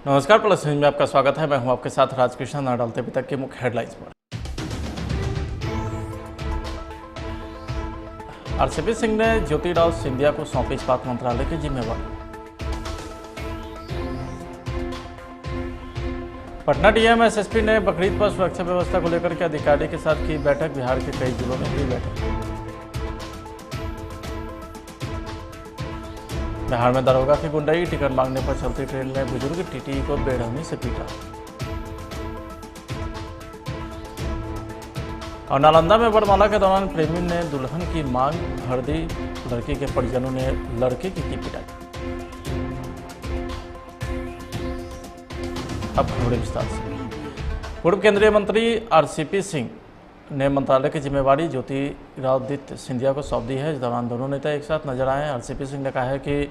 नमस्कार, plus news में आपका स्वागत है। मैं हूं आपके साथ राजकृष्ण। ना डालते अभी तक के मुख्य हेडलाइंस पर। आरसीपी सिंह ने ज्योतिराव सिंधिया को सौंपी इस्पात मंत्रालय की जिम्मेवारी। पटना डीएम एसएसपी ने बकरीद पर सुरक्षा व्यवस्था को लेकर के अधिकारी के साथ की बैठक। बिहार के कई जिलों में हुई बैठक। बिहार में दरोगा की गुंडाई, टिकट मांगने पर चलती ट्रेन में बुजुर्ग टीटी को बेरहमी से पीटा। और नालंदा में वरमाला के दौरान प्रेमी ने दुल्हन की मांग भर दी, लड़की के परिजनों ने लड़के की पिटाई। अब खबरें विस्तार से। पूर्व केंद्रीय मंत्री आरसीपी सिंह ने मंत्रालय की जिम्मेवारी ज्योतिरादित्य सिंधिया को सौंप दी है। इस दौरान दोनों नेता एक साथ नजर आए हैं। आरसीपी सिंह ने कहा है कि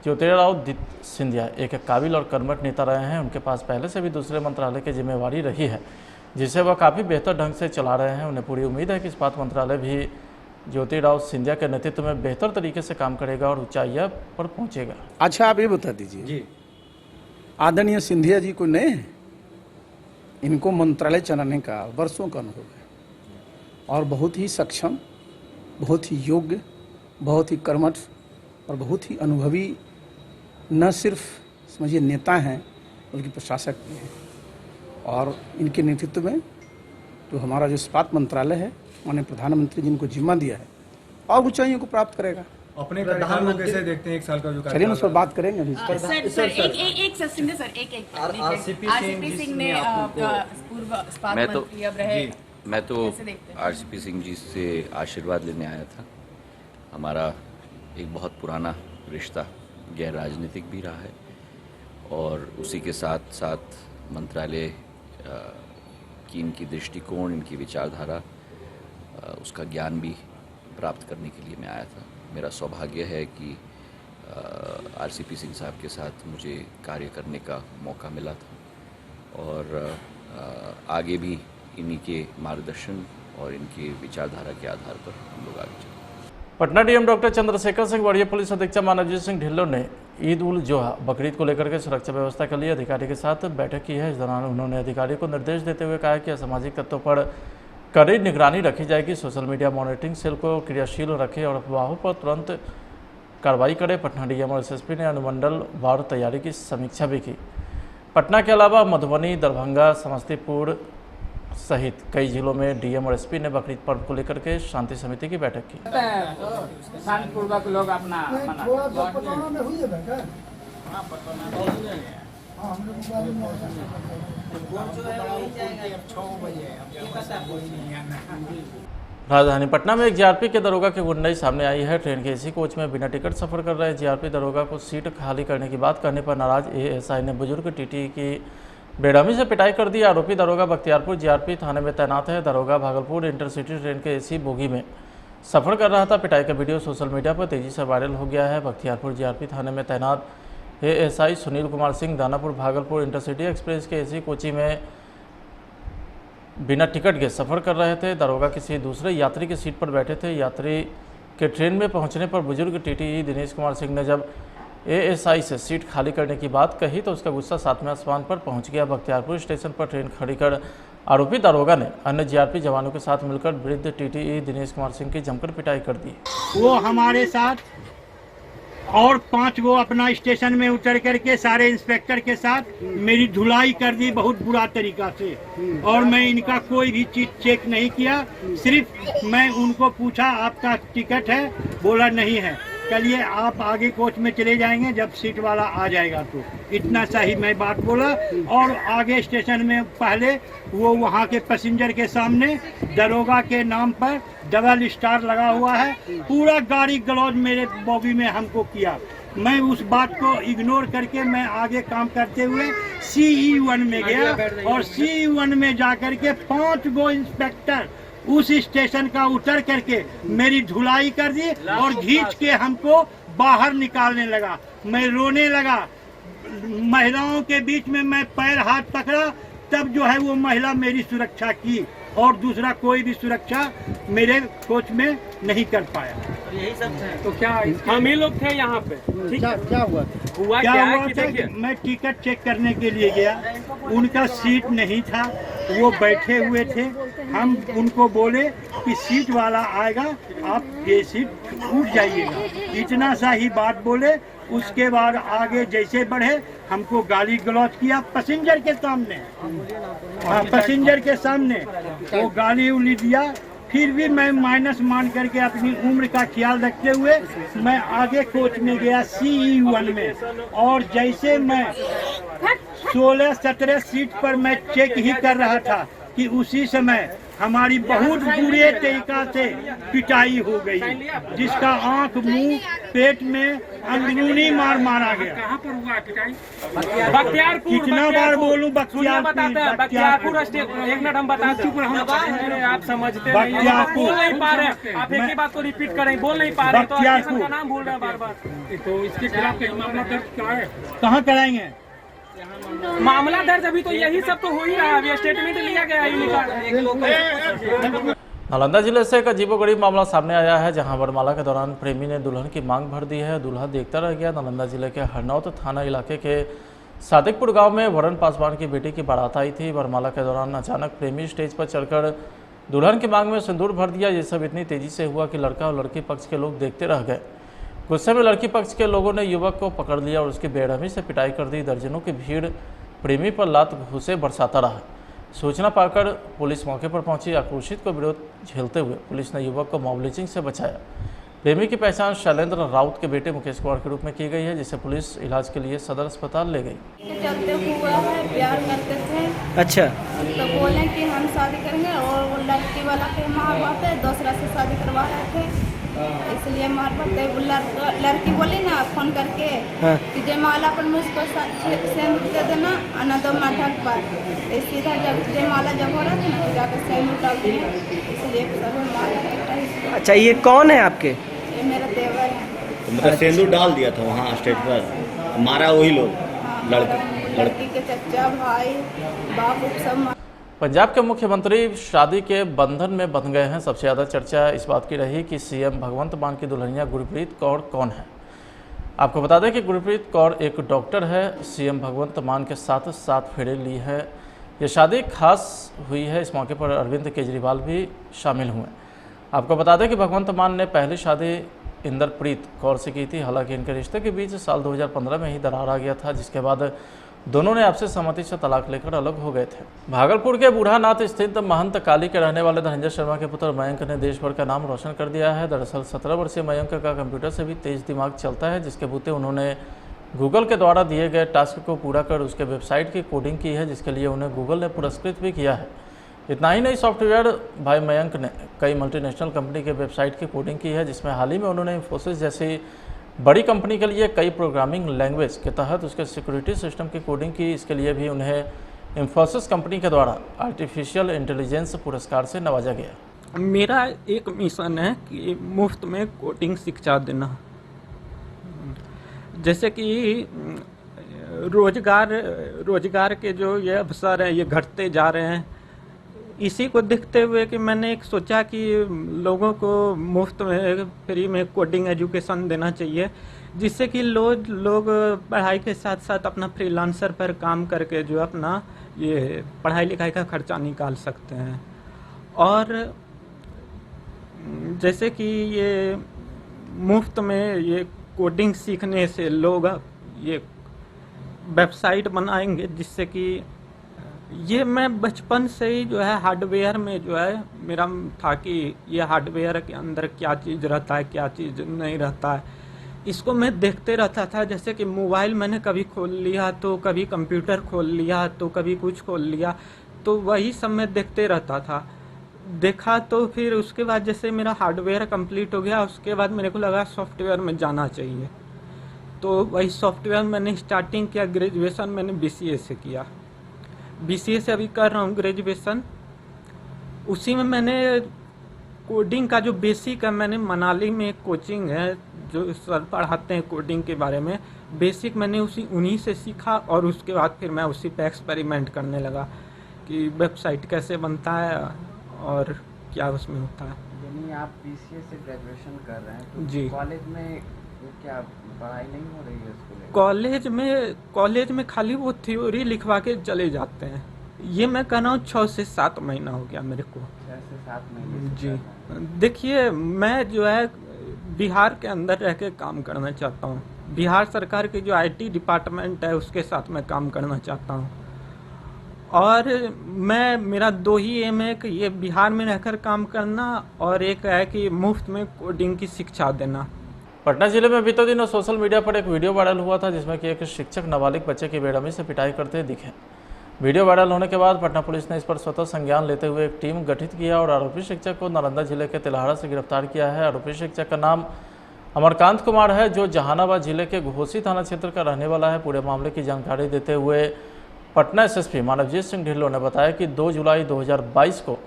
ज्योतिरादित्य सिंधिया एक काबिल और कर्मठ नेता रहे हैं। उनके पास पहले से भी दूसरे मंत्रालय की जिम्मेवारी रही है, जिसे वह काफ़ी बेहतर ढंग से चला रहे हैं। उन्हें पूरी उम्मीद है कि इस्पात मंत्रालय भी ज्योतिराव सिंधिया के नेतृत्व में बेहतर तरीके से काम करेगा और ऊंचाइयों पर पहुँचेगा। अच्छा, आप ये बता दीजिए जी, आदरणीय सिंधिया जी को नए हैं? इनको मंत्रालय चलाने का वर्षों का अनुभव है और बहुत ही सक्षम, बहुत ही योग्य, बहुत ही कर्मठ और बहुत ही अनुभवी न सिर्फ समझिए नेता हैं बल्कि प्रशासक भी हैं। और इनके नेतृत्व में जो हमारा जो इस्पात मंत्रालय है, माननीय प्रधानमंत्री जी ने जिम्मा दिया है और ऊंचाइयों को प्राप्त करेगा। अपने कार्यकाल को कैसे देखते हैं? एक साल का जो चलिए उस पर बात करेंगे अभी। आरसीपी सिंह ने पूर्व इस्पात मंत्री अब रहे। मैं तो आरसीपी सिंह जी से आशीर्वाद लेने आया था। हमारा एक बहुत पुराना रिश्ता गैर राजनीतिक भी रहा है और उसी के साथ साथ मंत्रालय की इनकी दृष्टिकोण, इनकी विचारधारा, उसका ज्ञान भी प्राप्त करने के लिए मैं आया था। मेरा सौभाग्य है कि आरसीपी सिंह साहब के साथ मुझे कार्य करने का मौका मिला था और आगे भी इन्हीं के मार्गदर्शन और इनके विचारधारा के आधार पर हम लोग आगे चलेंगे। पटना डीएम डॉक्टर चंद्रशेखर सिंह, वरीय पुलिस अधीक्षक मानवजीत सिंह ढिल्लों ने ईद उल जोहा बकरीद को लेकर के सुरक्षा व्यवस्था के लिए अधिकारी के साथ बैठक की है। इस दौरान उन्होंने अधिकारियों को निर्देश देते हुए कहा कि असामाजिक तत्वों पर कड़ी निगरानी रखी जाएगी। सोशल मीडिया मॉनिटरिंग सेल को क्रियाशील रखे और अफवाहों पर तुरंत कार्रवाई करे। पटना डीएम और एसएसपी ने अनुमंडल वार तैयारी की समीक्षा भी की। पटना के अलावा मधुबनी, दरभंगा, समस्तीपुर सहित कई जिलों में डीएम और एसपी ने बकरीद पर्व को लेकर के शांति समिति की बैठक की। शांतिपूर्वक लोग अपना राजधानी पटना में एक जीआरपी के दरोगा की गुंडाई सामने आई है। ट्रेन के एसी कोच में बिना टिकट सफर कर रहे जीआरपी दरोगा को सीट खाली करने की बात कहने पर नाराज एएसआई ने बुजुर्ग टीटी की बेरहमी से पिटाई कर दी। आरोपी दरोगा बख्तियारपुर जीआरपी थाने में तैनात है। दरोगा भागलपुर इंटरसिटी ट्रेन के एसी बोगी में सफर कर रहा था। पिटाई का वीडियो सोशल मीडिया पर तेजी से वायरल हो गया है। बख्तियारपुर जीआरपी थाने में तैनात ASI Sunil Kumar Singh Danapur Bhagalpur intercity express के एसी कोची में बिना टिकट के सफ़र कर रहे थे। दरोगा किसी दूसरे यात्री की सीट पर बैठे थे। यात्री के ट्रेन में पहुंचने पर बुजुर्ग टीटी दिनेश कुमार सिंह ने जब एएसआई से सीट खाली करने की बात कही तो उसका गुस्सा सातवें आसमान पर पहुंच गया। बख्तियारपुर स्टेशन पर ट्रेन खड़ी कर आरोपी दरोगा ने अन्य जीआरपी जवानों के साथ मिलकर वृद्ध टीटी दिनेश कुमार सिंह की जमकर पिटाई कर दी। वो हमारे साथ और 5 वो अपना स्टेशन में उतर करके सारे इंस्पेक्टर के साथ मेरी धुलाई कर दी बहुत बुरा तरीका से। और मैं इनका कोई भी चीज चेक नहीं किया। सिर्फ मैं उनको पूछा आपका टिकट है, बोला नहीं है। चलिए आप आगे कोच में चले जाएंगे जब सीट वाला आ जाएगा तो। इतना सा ही मैं बात बोला और आगे स्टेशन में पहले वो वहाँ के पैसेंजर के सामने दरोगा के नाम पर डबल स्टार लगा हुआ है, पूरा गाड़ी गलौज मेरे बॉगी में हमको किया। मैं उस बात को इग्नोर करके मैं आगे काम करते हुए CE1 में गया और CE1 में जाकर के 5 गो इंस्पेक्टर उस स्टेशन का उतर करके मेरी धुलाई कर दी और खींच के हमको बाहर निकालने लगा। मैं रोने लगा। महिलाओं के बीच में मैं पैर हाथ पकड़ा, तब जो है वो महिला मेरी सुरक्षा की और दूसरा कोई भी सुरक्षा मेरे कोच में नहीं कर पाया। तो क्या हम ही लोग थे यहाँ पे, ठीक है? क्या हुआ हुआ क्या क्या हुआ है कि था देखिए, कि मैं टिकट चेक करने के लिए गया, उनका सीट नहीं था, वो बैठे हुए थे। हम उनको बोले कि सीट वाला आएगा, आप ये सीट उठ जाइएगा, इतना सा ही बात बोले। उसके बाद आगे जैसे बढ़े हमको गाली गलौज किया पैसेंजर के सामने। हाँ, पैसेंजर के सामने वो गाली उली दिया। फिर भी मैं माइनस मान करके अपनी उम्र का ख्याल रखते हुए मैं आगे कोच में गया CE1 में, और जैसे मैं 16-17 सीट पर मैं चेक ही कर रहा था कि उसी समय हमारी बहुत बुरे तरीका से पिटाई हो गई, जिसका आंख, मुंह, पेट में अंदरूनी मार मारा गया। कहाँ पर हुआ पिटाई? बख्तियारपुर। कितना बार बोलूं बख्तियारपुर बताते हैं, बख्तियारपुर स्टेशन। एक मिनट हम बताते हैं, आप समझते नहीं, आप बोल नहीं पा रहे, आप एक ही बात को रिपीट कर रहे हैं, बोल नहीं पा रहे, तो स्टेशन का नाम भूल रहे हैं बार बार। तो इसके खिलाफ कहीं मामला दर्ज करा है? कहाँ कराएंगे? मामला दर्ज अभी तो यही सब तो हो ही रहा है, अभी स्टेटमेंट लिया गया है इन्हीं का। नालंदा जिले से एक अजीबोगरीब मामला सामने आया है, जहां वरमाला के दौरान प्रेमी ने दुल्हन की मांग भर दी है। दूल्हा देखता रह गया। नालंदा जिले के हरनौत थाना इलाके के सादिकपुर गांव में वरुण पासवान की बेटी की बारात आई थी। वरमाला के दौरान अचानक प्रेमी स्टेज पर चढ़कर दुल्हन की मांग में सिंदूर भर दिया। ये सब इतनी तेजी से हुआ कि लड़का और लड़की पक्ष के लोग देखते रह गए। गुस्से में लड़की पक्ष के लोगों ने युवक को पकड़ लिया और उसकी बेरहमी से पिटाई कर दी। दर्जनों की भीड़ प्रेमी पर लात घूंसे बरसाता रहा। सूचना पाकर पुलिस मौके पर पहुंची। आक्रोशित को विरोध झेलते हुए पुलिस ने युवक को मॉब लिंचिंग से बचाया। प्रेमी की पहचान शैलेंद्र राउत के बेटे मुकेश कुमार के रूप में की गई है, जिसे पुलिस इलाज के लिए सदर अस्पताल ले गई। चलते हुआ है, प्यार करते थे। अच्छा, तो बोले कि हम शादी करेंगे, और वो लड़की वाला के माँ बाप है दूसरा से शादी करवा रहे थे, इसलिए मार पड़ते। लड़की बोली ना फोन करके कि जयमाला पर मुझको सेंध दे देना, ना तो मठक पर। सीधा जब जयमाला जब हो रहा था ना, तो जाकर सेंध उठा दिए, इसलिए सब माला। अच्छा, ये कौन है आपके? ये मेरा देवर है। तो मतलब सिंदूर डाल दिया था वहाँ स्टेज पर, मारा वही लोग? लड़की के चचा, भाई, बाप सब। पंजाब के मुख्यमंत्री शादी के बंधन में बंध गए हैं। सबसे ज़्यादा चर्चा इस बात की रही कि सीएम भगवंत मान की दुल्हनिया गुरप्रीत कौर कौन है। आपको बता दें कि गुरप्रीत कौर एक डॉक्टर है। सीएम भगवंत मान के साथ 7 फेरे ली है। ये शादी खास हुई है। इस मौके पर अरविंद केजरीवाल भी शामिल हुए। आपको बता दें कि भगवंत मान ने पहली शादी इंद्रप्रीत कौर से की थी। हालांकि इनके रिश्ते के बीच साल 2015 में ही दरार आ गया था, जिसके बाद दोनों ने आपसी सहमति से तलाक लेकर अलग हो गए थे। भागलपुर के बूढ़ानाथ स्थित महंत काली के रहने वाले धनंजय शर्मा के पुत्र मयंक ने देश भर का नाम रोशन कर दिया है। दरअसल 17 वर्षीय मयंक का कंप्यूटर से भी तेज दिमाग चलता है, जिसके बूते उन्होंने गूगल के द्वारा दिए गए टास्क को पूरा कर उसके वेबसाइट की कोडिंग की है, जिसके लिए उन्हें गूगल ने पुरस्कृत भी किया है। इतना ही नहीं, सॉफ्टवेयर भाई मयंक ने कई मल्टीनेशनल कंपनी के वेबसाइट की कोडिंग की है, जिसमें हाल ही में उन्होंने इंफोसिस जैसी बड़ी कंपनी के लिए कई प्रोग्रामिंग लैंग्वेज के तहत उसके सिक्योरिटी सिस्टम की कोडिंग की। इसके लिए भी उन्हें इंफोसिस कंपनी के द्वारा आर्टिफिशियल इंटेलिजेंस पुरस्कार से नवाजा गया। मेरा एक मिशन है कि मुफ्त में कोडिंग शिक्षा देना। जैसे कि रोजगार के जो ये अवसर हैं ये घटते जा रहे हैं, इसी को देखते हुए कि मैंने एक सोचा कि लोगों को मुफ्त में फ्री में कोडिंग एजुकेशन देना चाहिए, जिससे कि लोग पढ़ाई के साथ साथ अपना फ्रीलांसर पर काम करके जो अपना ये पढ़ाई लिखाई का खर्चा निकाल सकते हैं। और जैसे कि ये मुफ्त में ये कोडिंग सीखने से लोग ये वेबसाइट बनाएंगे, जिससे कि ये मैं बचपन से ही जो है हार्डवेयर में जो है मेरा था कि ये हार्डवेयर के अंदर क्या चीज़ रहता है क्या चीज़ नहीं रहता है, इसको मैं देखते रहता था। जैसे कि मोबाइल मैंने कभी खोल लिया तो कभी कंप्यूटर खोल लिया तो कभी कुछ खोल लिया, तो वही सब मैं देखते रहता था। देखा तो फिर उसके बाद जैसे मेरा हार्डवेयर कंप्लीट हो गया, उसके बाद मेरे को लगा सॉफ्टवेयर में जाना चाहिए, तो वही सॉफ्टवेयर मैंने स्टार्टिंग किया। ग्रेजुएशन मैंने BCA से किया, BCA से अभी कर रहा हूँ ग्रेजुएशन। उसी में मैंने कोडिंग का जो बेसिक है, मैंने मनाली में कोचिंग है जो सर पढ़ाते हैं कोडिंग के बारे में, बेसिक मैंने उन्हीं से सीखा। और उसके बाद फिर मैं उसी पे एक्सपेरिमेंट करने लगा कि वेबसाइट कैसे बनता है और क्या उसमें होता है। यानी आप बीसीए से ग्रेजुएशन कर रहे हैं तो जी। कॉलेज में क्या पढ़ाई नहीं हो रही है उसको लेकर? कॉलेज में खाली वो थ्योरी लिखवा के चले जाते हैं। ये मैं कह रहा हूँ 6 से 7 महीना हो गया मेरे को। 6 से 7 महीने से जी कर रहे हैं। देखिए, मैं जो है बिहार के अंदर रह के काम करना चाहता हूँ। बिहार सरकार के जो आईटी डिपार्टमेंट है उसके साथ मैं काम करना चाहता हूँ। और मेरा 2 ही एम है कि ये बिहार में रहकर काम करना और एक है कि मुफ्त में कोडिंग की शिक्षा देना। पटना जिले में बीते दिनों सोशल मीडिया पर एक वीडियो वायरल हुआ था जिसमें कि एक शिक्षक नाबालिग बच्चे की बेरहमी से पिटाई करते दिखे। वीडियो वायरल होने के बाद पटना पुलिस ने इस पर स्वतः संज्ञान लेते हुए एक टीम गठित किया और आरोपी शिक्षक को नालंदा जिले के तिलहाड़ा से गिरफ्तार किया है। आरोपी शिक्षक का नाम अमरकांत कुमार है, जो जहानाबाद जिले के घोसी थाना क्षेत्र का रहने वाला है। पूरे मामले की जानकारी देते हुए पटना एसएसपी मानवजीत सिंह ढिल्लों ने बताया कि 2 जुलाई 2022 को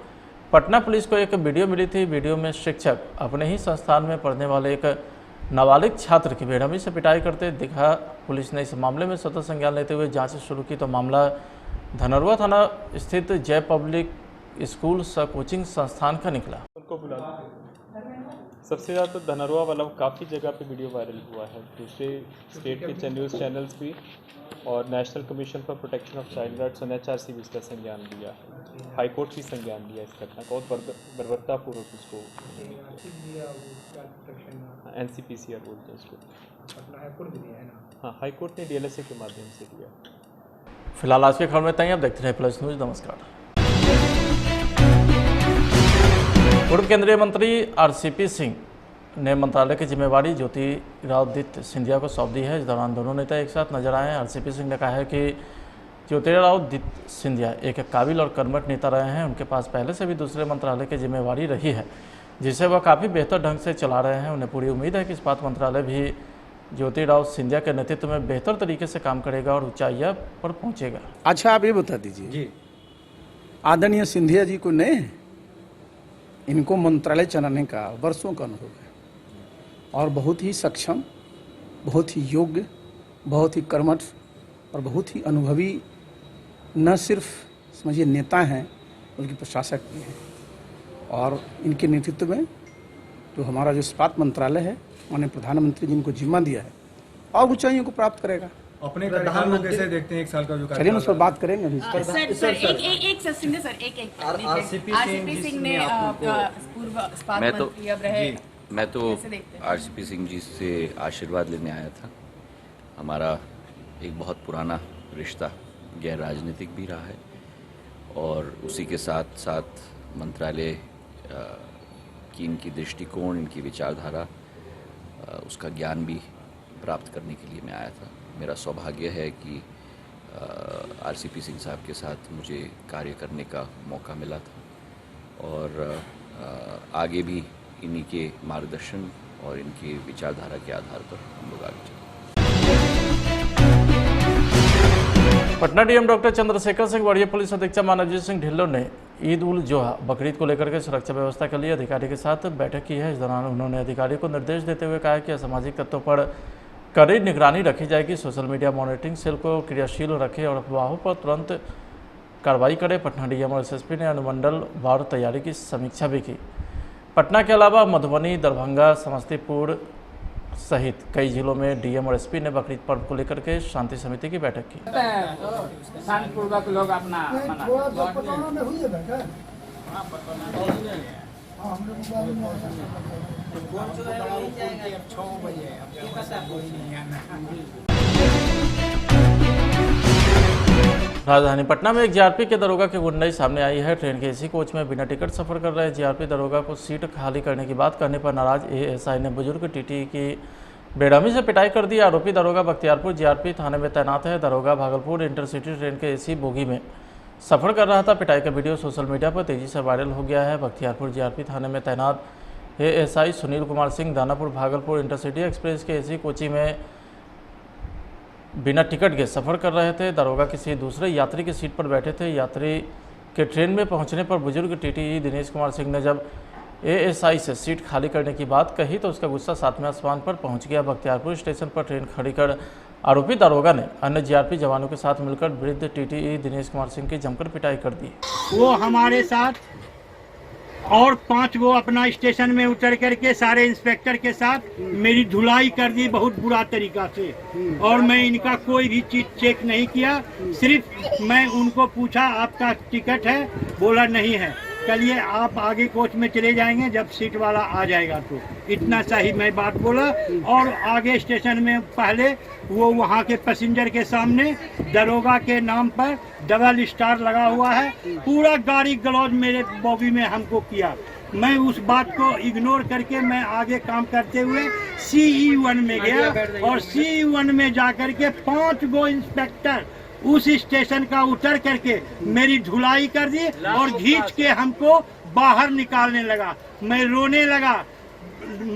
पटना पुलिस को एक वीडियो मिली थी। वीडियो में शिक्षक अपने ही संस्थान में पढ़ने वाले एक नाबालिग छात्र की बेरहमी से पिटाई करते दिखा। पुलिस ने इस मामले में स्वतः संज्ञान लेते हुए जांच शुरू की तो मामला धनरुआ थाना स्थित जय पब्लिक स्कूल कोचिंग संस्थान का निकला। उनको बुला सबसे ज़्यादा तो धनरुआ वाला काफ़ी जगह पे वीडियो वायरल हुआ है, दूसरे स्टेट के न्यूज़ चैनल्स भी और national commission for protection of child rights NHRC भी इसका संज्ञान लिया है। हाई कोर्ट भी संज्ञान लिया इस घटना का और बर्बरतापूर्वक उसको NCPCR बोलते हैं उसको। हाँ, हाई कोर्ट ने DLSA के माध्यम से लिया। फिलहाल आज की खबर में इतना ही। आप देखते रहे प्लस न्यूज। नमस्कार। पूर्व केंद्रीय मंत्री RCP सिंह ने मंत्रालय की जिम्मेवारी ज्योतिरादित्य सिंधिया को सौंप दी है। इस दौरान दोनों नेता एक साथ नजर आए हैं। RCP सिंह ने कहा है कि ज्योतिरादित्य सिंधिया एक काबिल और कर्मठ नेता रहे हैं। उनके पास पहले से भी दूसरे मंत्रालय की जिम्मेवारी रही है जिसे वह काफ़ी बेहतर ढंग से चला रहे हैं। उन्हें पूरी उम्मीद है कि इस्पात मंत्रालय भी ज्योतिराव सिंधिया के नेतृत्व में बेहतर तरीके से काम करेगा और ऊंचाइयां पर पहुंचेगा। अच्छा, आप ये बता दीजिए जी, आदरणीय सिंधिया जी को नए हैं? इनको मंत्रालय चलाने का वर्षों का अनुभव है और बहुत ही सक्षम, बहुत ही योग्य, बहुत ही कर्मठ और बहुत ही अनुभवी न सिर्फ समझिए नेता हैं बल्कि प्रशासक भी हैं। और इनके नेतृत्व में जो हमारा जो इस्पात मंत्रालय है, माननीय प्रधानमंत्री जी इनको जिम्मा दिया है और ऊंचाइयों को प्राप्त करेगा। अपने कार्यकाल को कैसे देखते हैं 1 साल का जो चलिए उस पर बात करेंगे अभी। मैं तो RCP सिंह जी से आशीर्वाद लेने आया था। हमारा एक बहुत पुराना रिश्ता गैर राजनीतिक भी रहा है और उसी के साथ साथ मंत्रालय की इनकी दृष्टिकोण, इनकी विचारधारा, उसका ज्ञान भी प्राप्त करने के लिए मैं आया था। मेरा सौभाग्य है कि RCP सिंह साहब के साथ मुझे कार्य करने का मौका मिला था और आगे भी इन्हीं के मार्गदर्शन और इनकी विचारधारा के आधार पर हम लोग आगे चलेंगे। पटना डीएम डॉक्टर चंद्रशेखर सिंह, वरीय पुलिस अधीक्षक मानवजीत सिंह ढिल्लों ने ईद उल जोहा बकरीद को लेकर के सुरक्षा व्यवस्था के लिए अधिकारी के साथ बैठक की है। इस दौरान उन्होंने अधिकारी को निर्देश देते हुए कहा कि असामाजिक तत्वों पर कड़ी निगरानी रखी जाएगी। सोशल मीडिया मॉनिटरिंग सेल को क्रियाशील रखे और अफवाहों पर तुरंत कार्रवाई करे। पटना डीएम और SSP ने अनुमंडल वार तैयारी की समीक्षा भी की। पटना के अलावा मधुबनी, दरभंगा, समस्तीपुर सहित कई जिलों में डीएम और SP ने बकरीद पर्व को लेकर के शांति समिति की बैठक की। शांतिपूर्वक लोग अपना राजधानी पटना में एक जीआरपी के दरोगा की गुंडाई सामने आई है। ट्रेन के AC कोच में बिना टिकट सफर कर रहे जीआरपी दरोगा को सीट खाली करने की बात कहने पर नाराज ASI ने बुजुर्ग TT की बेरहमी से पिटाई कर दी। आरोपी दरोगा बख्तियारपुर जीआरपी थाने में तैनात है। दरोगा भागलपुर इंटरसिटी ट्रेन के AC बोगी में सफर कर रहा था। पिटाई का वीडियो सोशल मीडिया पर तेजी से वायरल हो गया है। बख्तियारपुर जीआरपी थाने में तैनात ASI Sunil Kumar Singh Danapur Bhagalpur intercity express के AC कोची में बिना टिकट के सफ़र कर रहे थे। दरोगा किसी दूसरे यात्री की सीट पर बैठे थे। यात्री के ट्रेन में पहुंचने पर बुजुर्ग TT दिनेश कुमार सिंह ने जब ASI से सीट खाली करने की बात कही तो उसका गुस्सा 7वें आसमान पर पहुंच गया। बख्तियारपुर स्टेशन पर ट्रेन खड़ी कर आरोपी दरोगा ने अन्य जीआरपी जवानों के साथ मिलकर वृद्ध TT दिनेश कुमार सिंह की जमकर पिटाई कर दी। वो हमारे साथ और 5 गो अपना स्टेशन में उतर करके सारे इंस्पेक्टर के साथ मेरी धुलाई कर दी बहुत बुरा तरीका से। और मैं इनका कोई भी चीज चेक नहीं किया, सिर्फ मैं उनको पूछा आपका टिकट है, बोला नहीं है, चलिए आप आगे कोच में चले जाएंगे जब सीट वाला आ जाएगा तो। इतना सा ही मैं बात बोला। और आगे स्टेशन में पहले वो वहाँ के पैसेंजर के सामने दरोगा के नाम पर डबल स्टार लगा हुआ है, पूरा गाड़ी गलौज मेरे बॉगी में हमको किया। मैं उस बात को इग्नोर करके मैं आगे काम करते हुए CE1 में गया और CE1 में जाकर के 5 गो इंस्पेक्टर उस स्टेशन का उतर करके मेरी धुलाई कर दी और खींच के हमको बाहर निकालने लगा। मैं रोने लगा।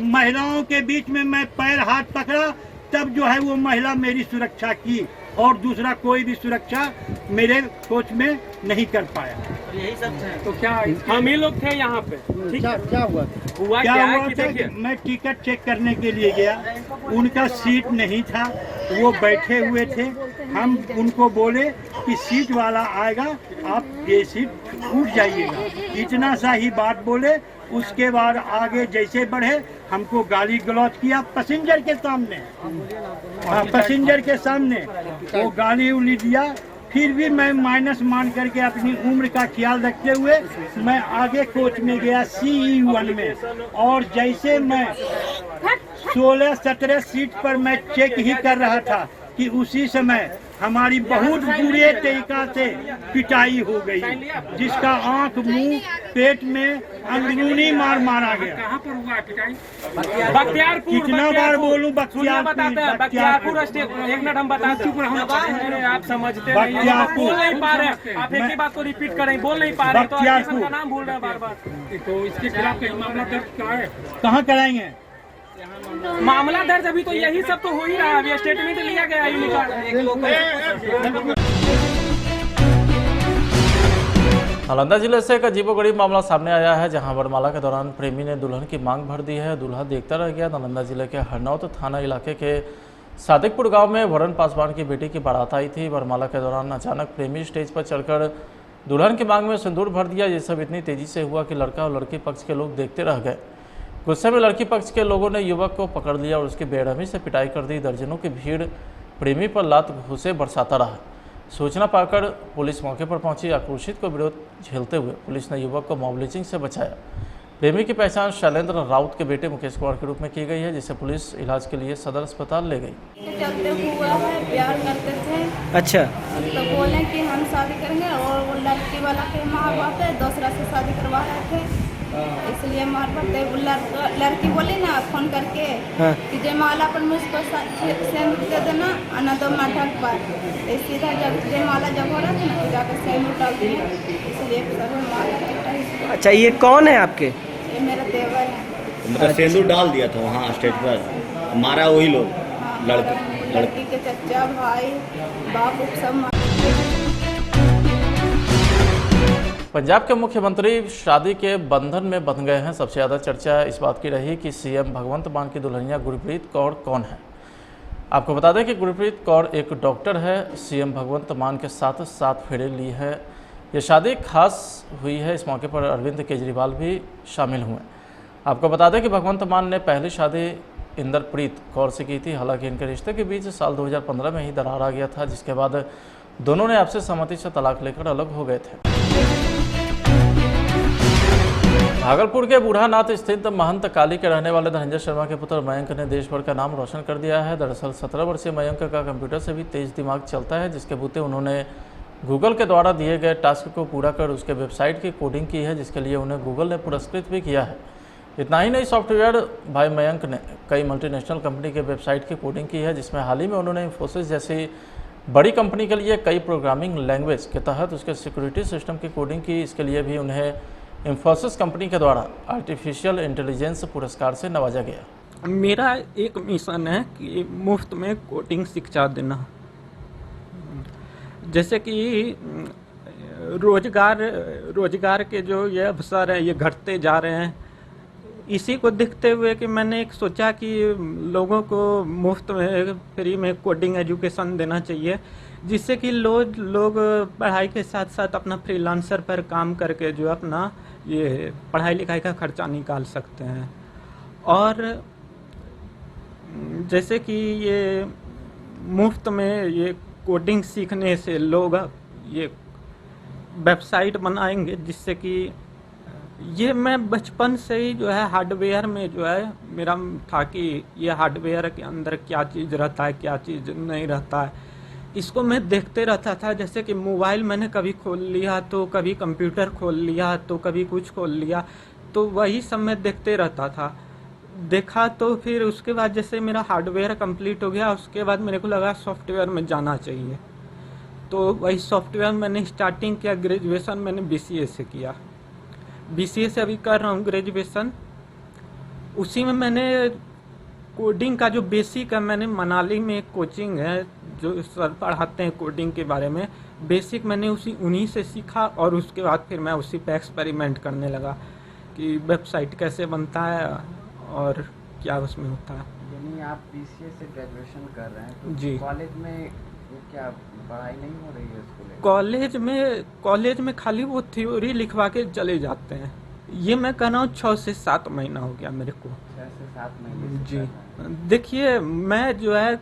महिलाओं के बीच में मैं पैर हाथ पकड़ा, तब जो है वो महिला मेरी सुरक्षा की और दूसरा कोई भी सुरक्षा मेरे कोच में नहीं कर पाया। यही सब है तो क्या हम ही लोग थे यहाँ पे? ठीक है, क्या हुआ था कि मैं टिकट चेक करने के लिए गया, उनका सीट नहीं था, वो बैठे हुए थे। हम उनको बोले कि सीट वाला आएगा, आप ये सीट उठ जाइएगा, इतना सा ही बात बोले। उसके बाद आगे जैसे बढ़े हमको गाली गलौज किया पैसेंजर के सामने। पैसेंजर के सामने वो गाली उली दिया। फिर भी मैं माइनस मान करके अपनी उम्र का ख्याल रखते हुए मैं आगे कोच में गया CE1 में। और जैसे मैं 16-17 सीट पर मैं चेक ही कर रहा था कि उसी समय हमारी बहुत बुरे तरीका से पिटाई हो गई, जिसका आंख, मुंह, पेट में अंदरूनी मार मारा गया। कहाँ पर हुआ पिटाई? बख्तियारपुर। कितना बार बोलूं बख्तियारपुर? एक मिनट हम बताते हैं, आप समझते नहीं, आप बोल नहीं पा रहे, आप एक ही बात को रिपीट करें, बोल नहीं पा रहे तो स्टेशन का नाम भूल रहे हैं बार बार। तो इसके खिलाफ कहीं मामला दर्ज कहाँ है? कहाँ कराएंगे मामला दर्ज? अभी तो यही सब तो हो ही रहा है, अभी स्टेटमेंट लिया गया है नालंदा जिले से एक अजीबोगरीब मामला सामने आया है, जहां वरमाला के दौरान प्रेमी ने दुल्हन की मांग भर दी है। दूल्हा देखता रह गया। नालंदा जिले के हरनौत थाना इलाके के सादिकपुर गांव में वरुण पासवान की बेटी की बारात आई थी। वरमाला के दौरान अचानक प्रेमी स्टेज पर चढ़कर दुल्हन की मांग में सिंदूर भर दिया। ये सब इतनी तेजी से हुआ कि लड़का और लड़की पक्ष के लोग देखते रह गए। गुस्से में लड़की पक्ष के लोगों ने युवक को पकड़ लिया और उसकी बेरहमी से पिटाई कर दी। दर्जनों की भीड़ प्रेमी पर लात घूंसे बरसाता रहा। सूचना पाकर पुलिस मौके पर पहुंची। आक्रोशित को विरोध झेलते हुए पुलिस ने युवक को मॉब लिंचिंग से बचाया। प्रेमी की पहचान शैलेंद्र राउत के बेटे मुकेश कुमार के रूप में की गई है, जिसे पुलिस इलाज के लिए सदर अस्पताल ले गई। चलते हुआ है, प्यार करते थे। अच्छा, तो बोले कि हम शादी करेंगे और वो लड़की वाला के माँ बाप है दूसरा से शादी करवा रहे थे, इसलिए मार पड़ते। लड़की बोली ना फोन करके कि जयमाला पर मुझको सेंध दे देना, आना तो मैं ढक पर। सीधा जब जयमाला जब हो रहा था ना तो जाकर सेंध उठा दिए, इसलिए सब माला। अच्छा, ये कौन है आपके? ये मेरा देवर है। मतलब सिंदूर डाल दिया था वहाँ स्टेज पर, मारा वही लोग? लड़की के चचा, भाई, बाप सब। पंजाब के मुख्यमंत्री शादी के बंधन में बंध गए हैं। सबसे ज़्यादा चर्चा इस बात की रही कि CM भगवंत मान की दुल्हनिया गुरप्रीत कौर कौन है। आपको बता दें कि गुरप्रीत कौर एक डॉक्टर है। CM भगवंत मान के साथ 7 फेरे ली है। ये शादी खास हुई है। इस मौके पर अरविंद केजरीवाल भी शामिल हुए। आपको बता दें कि भगवंत मान ने पहली शादी इंदरप्रीत कौर से की थी। हालांकि इनके रिश्ते के बीच साल 2015 में ही दरार आ गया था, जिसके बाद दोनों ने आपसी सहमति से तलाक लेकर अलग हो गए थे। भागलपुर के बूढ़ानाथ स्थित महंत काली के रहने वाले धनंजय शर्मा के पुत्र मयंक ने देश भर का नाम रोशन कर दिया है। दरअसल 17 वर्षीय मयंक का कंप्यूटर से भी तेज दिमाग चलता है, जिसके बूते उन्होंने गूगल के द्वारा दिए गए टास्क को पूरा कर उसके वेबसाइट की कोडिंग की है, जिसके लिए उन्हें गूगल ने पुरस्कृत भी किया है। इतना ही नहीं, सॉफ्टवेयर भाई मयंक ने कई मल्टीनेशनल कंपनी के वेबसाइट की कोडिंग की है, जिसमें हाल ही में उन्होंने इंफोसिस जैसी बड़ी कंपनी के लिए कई प्रोग्रामिंग लैंग्वेज के तहत उसके सिक्योरिटी सिस्टम की कोडिंग की। इसके लिए भी उन्हें इंफोसिस कंपनी के द्वारा आर्टिफिशियल इंटेलिजेंस पुरस्कार से नवाजा गया। मेरा एक मिशन है कि मुफ्त में कोडिंग शिक्षा देना। जैसे कि रोजगार के जो ये अवसर हैं ये घटते जा रहे हैं। इसी को देखते हुए कि मैंने एक सोचा कि लोगों को मुफ्त में फ्री में कोडिंग एजुकेशन देना चाहिए, जिससे कि लोग पढ़ाई के साथ साथ अपना फ्रीलांसर पर काम करके जो अपना ये पढ़ाई लिखाई का खर्चा निकाल सकते हैं। और जैसे कि ये मुफ्त में ये कोडिंग सीखने से लोग ये वेबसाइट बनाएंगे, जिससे कि ये मैं बचपन से ही जो है हार्डवेयर में जो है मेरा था कि ये हार्डवेयर के अंदर क्या चीज़ रहता है क्या चीज़ नहीं रहता है, इसको मैं देखते रहता था। जैसे कि मोबाइल मैंने कभी खोल लिया तो कभी कंप्यूटर खोल लिया तो कभी कुछ खोल लिया, तो वही सब मैं देखते रहता था। देखा तो फिर उसके बाद जैसे मेरा हार्डवेयर कंप्लीट हो गया, उसके बाद मेरे को लगा सॉफ्टवेयर में जाना चाहिए, तो वही सॉफ्टवेयर मैंने स्टार्टिंग किया। ग्रेजुएशन मैंने BCA से किया, BCA से अभी कर रहा हूँ ग्रेजुएशन। उसी में मैंने कोडिंग का जो बेसिक है, मैंने मनाली में एक कोचिंग है जो सर पढ़ाते हैं कोडिंग के बारे में, बेसिक मैंने उन्हीं से सीखा। और उसके बाद फिर मैं उसी पे एक्सपेरिमेंट करने लगा कि वेबसाइट कैसे बनता है और क्या उसमें होता है। यानी आप BCA से ग्रेजुएशन कर रहे हैं, तो जी। कॉलेज में क्या पढ़ाई नहीं हो रही है इसको? कॉलेज में खाली वो थ्योरी लिखवा के चले जाते हैं। ये मैं कह रहा हूँ 6 से 7 महीना हो गया मेरे को। 6 से 7 महीने जी। देखिए, मैं जो है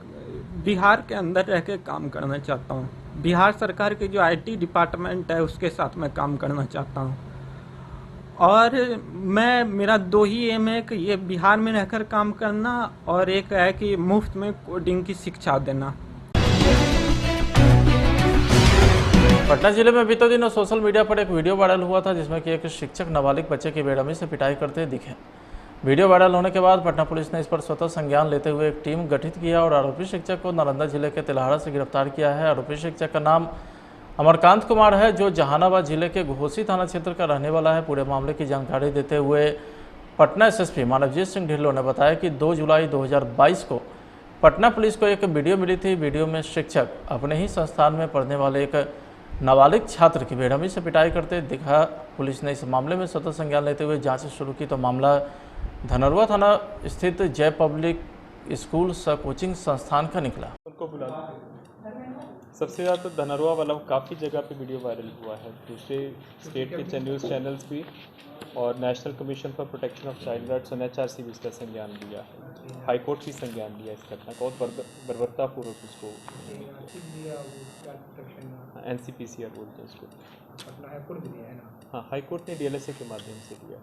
बिहार के अंदर रह के काम करना चाहता हूँ। बिहार सरकार की जो IT डिपार्टमेंट है उसके साथ मैं काम करना चाहता हूँ। और मेरा 2 ही एम है कि ये बिहार में रहकर काम करना, और एक है कि मुफ्त में कोडिंग की शिक्षा देना। पटना जिले में बीते दिनों सोशल मीडिया पर एक वीडियो वायरल हुआ था, जिसमें कि एक शिक्षक नाबालिग बच्चे की बेरहमी से पिटाई करते दिखे। वीडियो वायरल होने के बाद पटना पुलिस ने इस पर स्वतः संज्ञान लेते हुए एक टीम गठित किया और आरोपी शिक्षक को नालंदा जिले के तिलहाड़ा से गिरफ्तार किया है। आरोपी शिक्षक का नाम अमरकांत कुमार है, जो जहानाबाद जिले के घोसी थाना क्षेत्र का रहने वाला है। पूरे मामले की जानकारी देते हुए पटना SSP मानवजीत सिंह ढिल्लों ने बताया कि 2 जुलाई 2022 को पटना पुलिस को एक वीडियो मिली थी। वीडियो में शिक्षक अपने ही संस्थान में पढ़ने वाले एक नाबालिग छात्र की बेरहमी से पिटाई करते दिखा। पुलिस ने इस मामले में स्वतः संज्ञान लेते हुए जांच शुरू की तो मामला धनरुआ थाना स्थित जय पब्लिक स्कूल स कोचिंग संस्थान का निकला। उनको बुला सबसे ज़्यादा तो धनरुआ वाला काफ़ी जगह पे वीडियो वायरल हुआ है। दूसरे स्टेट के न्यूज़ चैनल्स भी और national commission for protection of child rights NHRC भी इसका संज्ञान लिया है। हाई कोर्ट भी संज्ञान लिया इस घटना का और बर्बरतापूर्वक उसको NCPCR बोलते हैं उसको। हाँ, हाई कोर्ट ने DLSA के माध्यम से लिया।